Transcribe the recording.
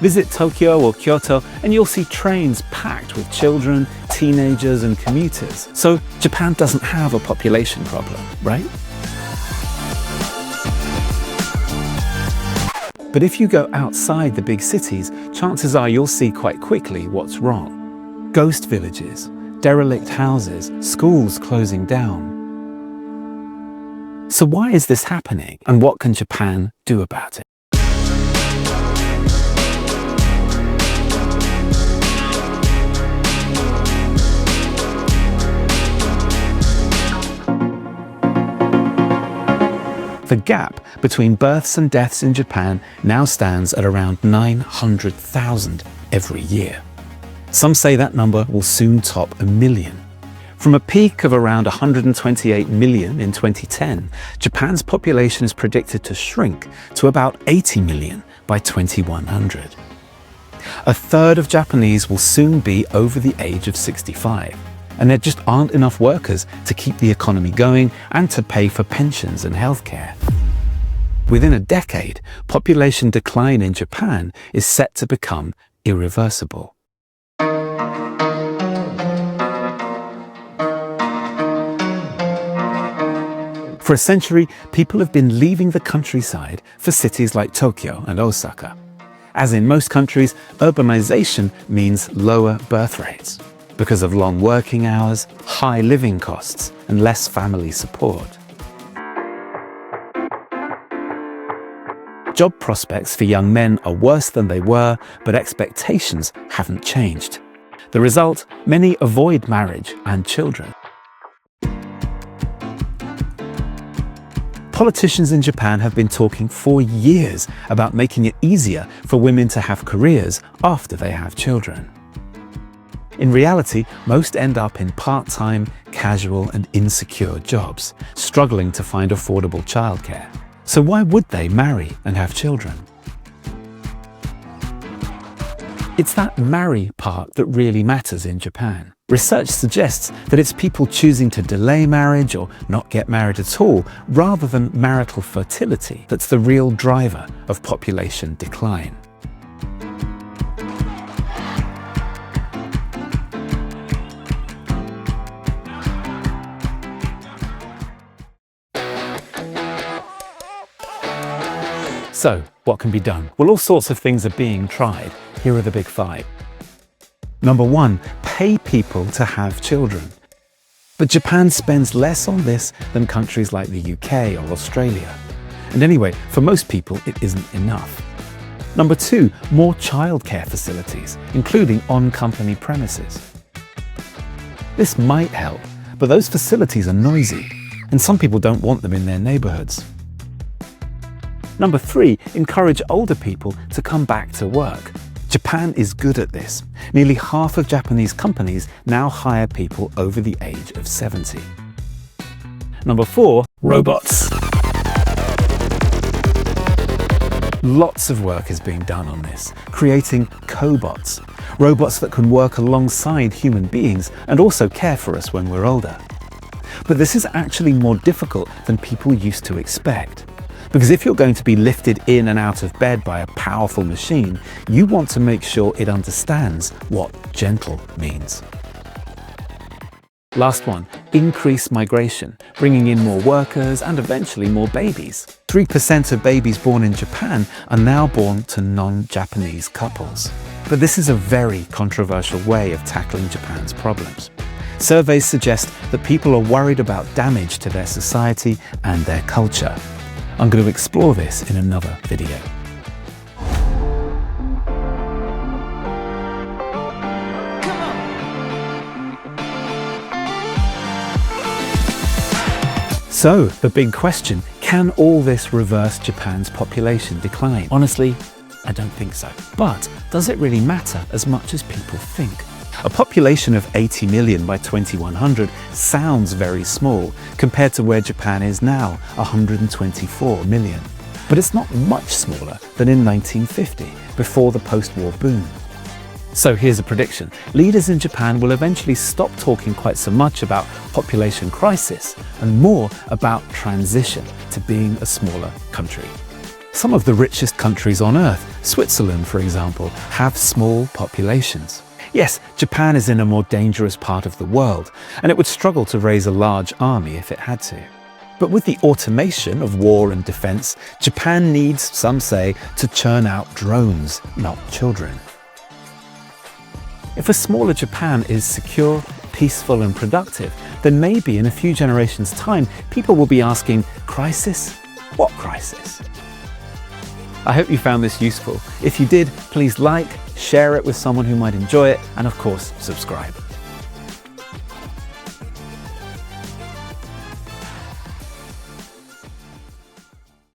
Visit Tokyo or Kyoto and you'll see trains packed with children, teenagers and commuters. So Japan doesn't have a population problem, right? But if you go outside the big cities, chances are you'll see quite quickly what's wrong. Ghost villages, derelict houses, schools closing down. So why is this happening and what can Japan do about it? The gap between births and deaths in Japan now stands at around 900,000 every year. Some say that number will soon top 1 million. From a peak of around 128 million in 2010, Japan's population is predicted to shrink to about 80 million by 2100. A third of Japanese will soon be over the age of 65. And there just aren't enough workers to keep the economy going and to pay for pensions and healthcare. Within a decade, population decline in Japan is set to become irreversible. For a century, people have been leaving the countryside for cities like Tokyo and Osaka. As in most countries, urbanization means lower birth rates, because of long working hours, high living costs, and less family support. Job prospects for young men are worse than they were, but expectations haven't changed. The result, many avoid marriage and children. Politicians in Japan have been talking for years about making it easier for women to have careers after they have children. In reality, most end up in part-time, casual and insecure jobs, struggling to find affordable childcare. So why would they marry and have children? It's that marry part that really matters in Japan. Research suggests that it's people choosing to delay marriage or not get married at all, rather than marital fertility, that's the real driver of population decline. So, what can be done? Well, all sorts of things are being tried. Here are the big 5. Number 1, pay people to have children. But Japan spends less on this than countries like the UK or Australia. And anyway, for most people, it isn't enough. Number 2, more childcare facilities, including on company premises. This might help, but those facilities are noisy, and some people don't want them in their neighborhoods. Number 3, encourage older people to come back to work. Japan is good at this. Nearly half of Japanese companies now hire people over the age of 70. Number 4, robots. Lots of work is being done on this, creating cobots, robots that can work alongside human beings and also care for us when we're older. But this is actually more difficult than people used to expect. Because if you're going to be lifted in and out of bed by a powerful machine, you want to make sure it understands what gentle means. Last one, increase migration, bringing in more workers and eventually more babies. 3% of babies born in Japan are now born to non-Japanese couples. But this is a very controversial way of tackling Japan's problems. Surveys suggest that people are worried about damage to their society and their culture. I'm going to explore this in another video. So, the big question, can all this reverse Japan's population decline? Honestly, I don't think so. But does it really matter as much as people think? A population of 80 million by 2100 sounds very small compared to where Japan is now, 124 million. But it's not much smaller than in 1950, before the post-war boom. So here's a prediction. Leaders in Japan will eventually stop talking quite so much about population crisis and more about transition to being a smaller country. Some of the richest countries on Earth, Switzerland for example, have small populations. Yes, Japan is in a more dangerous part of the world, and it would struggle to raise a large army if it had to. But with the automation of war and defense, Japan needs, some say, to churn out drones, not children. If a smaller Japan is secure, peaceful and productive, then maybe in a few generations' time, people will be asking, crisis? What crisis? I hope you found this useful. If you did, please like, share it with someone who might enjoy it, and of course, subscribe.